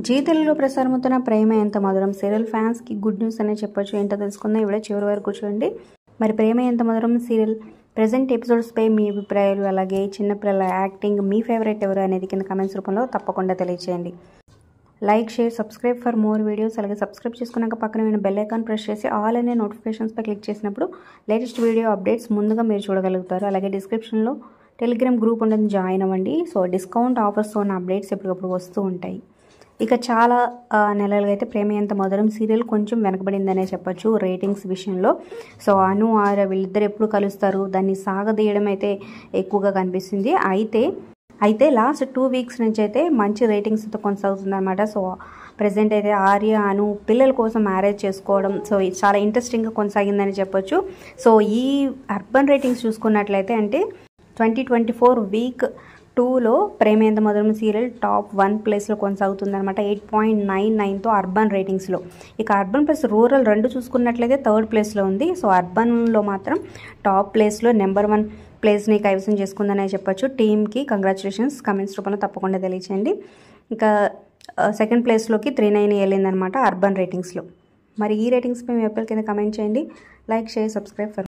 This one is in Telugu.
జీ తెలుగులో ప్రసారమవుతున్న ప్రేమ ఎంత మధురం సీరియల్ ఫ్యాన్స్కి గుడ్ న్యూస్ అనే చెప్పొచ్చు. ఏంటో తెలుసుకుందాం. ఇవిడ చివరి వరకు చూడండి. మరి ప్రేమ ఎంత మధురం సీరియల్ ప్రెజెంట్ ఎపిసోడ్స్పై మీ అభిప్రాయాలు, అలాగే చిన్నపిల్లల యాక్టింగ్, మీ ఫేవరెట్ ఎవరు అనేది కింద కామెంట్స్ రూపంలో తప్పకుండా తెలియజేయండి. Like, share, subscribe for more videos. అలాగే సబ్స్క్రైబ్ చేసుకున్నాక పక్కన ఉన్న బెల్ ఐకాన్ ప్రెస్ చేసి ఆల్ అనే నోటిఫికేషన్స్పై క్లిక్ చేసినప్పుడు లేటెస్ట్ వీడియో అప్డేట్స్ ముందుగా మీరు చూడగలుగుతారు. అలాగే డిస్క్రిప్షన్లో టెలిగ్రామ్ గ్రూప్ ఉంటుంది, జాయిన్ అవ్వండి. సో డిస్కౌంట్ ఆఫర్స్ ఉన్న అప్డేట్స్ ఎప్పటికప్పుడు వస్తూ ఉంటాయి. ఇక చాలా నెలలుగా అయితే ప్రేమ ఎంత మధురం సీరియల్ కొంచెం వెనకబడిందనే చెప్పొచ్చు రేటింగ్స్ విషయంలో. సో అను ఆర్య వీళ్ళిద్దరు ఎప్పుడు కలుస్తారు, దాన్ని సాగదీయడం అయితే ఎక్కువగా కనిపిస్తుంది. అయితే లాస్ట్ 2 వీక్స్ నుంచి అయితే మంచి రేటింగ్స్తో కొనసాగుతుంది అనమాట. సో ప్రజెంట్ అయితే ఆర్య అను పిల్లల కోసం మ్యారేజ్ చేసుకోవడం సో ఇది చాలా ఇంట్రెస్టింగ్గా కొనసాగిందని చెప్పొచ్చు. సో ఈ అర్బన్ రేటింగ్స్ చూసుకున్నట్లయితే అంటే 2024 వీక్ 2లో ప్రేమ ఎంత మధురం సీరియల్ టాప్ 1 ప్లేస్లో కొనసాగుతుంది అనమాట. 8.99తో అర్బన్ రేటింగ్స్లో. ఇక అర్బన్ ప్లస్ రూరల్ రెండు చూసుకున్నట్లయితే 3rd ప్లేస్లో ఉంది. సో అర్బన్లో మాత్రం టాప్ ప్లేస్లో నెంబర్ 1 ప్లేస్ని కైవసం చేసుకుందనే చెప్పొచ్చు. టీమ్కి కంగ్రాచులేషన్స్. కమెంట్స్ రూపంలో తప్పకుండా తెలియచేయండి. ఇంకా 2nd ప్లేస్లోకి 39 వెళ్ళిందనమాట అర్బన్ రేటింగ్స్లో. మరి ఈ రేటింగ్స్పై మీ అప్పల్ కింద కమెంట్ చేయండి. Like, share, subscribe for